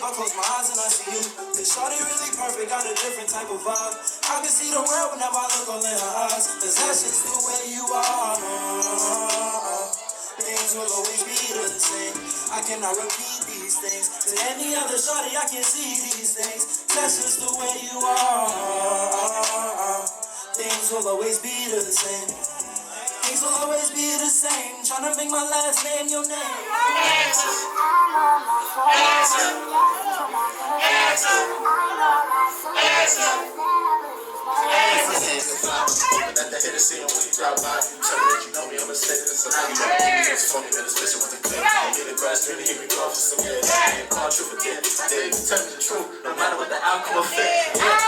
I close my eyes and I see you. This shorty really perfect, got a different type of vibe. I can see the world whenever I look all in her eyes. Cause that's just the way you are. Things will always be the same. I cannot repeat these things. To any other shorty, I can see these things. That's just the way you are. Things will always be the same. Things will always be the same. Tryna make my last name your name. At the head of scene when you drop by, you tell me that you know me, I'm a second and so now you know me. It's funny, man, especially with the clip. I'm in the grass, really hear me call for some good. I ain't call true for dead. They tell me the truth, no matter what the outcome of it.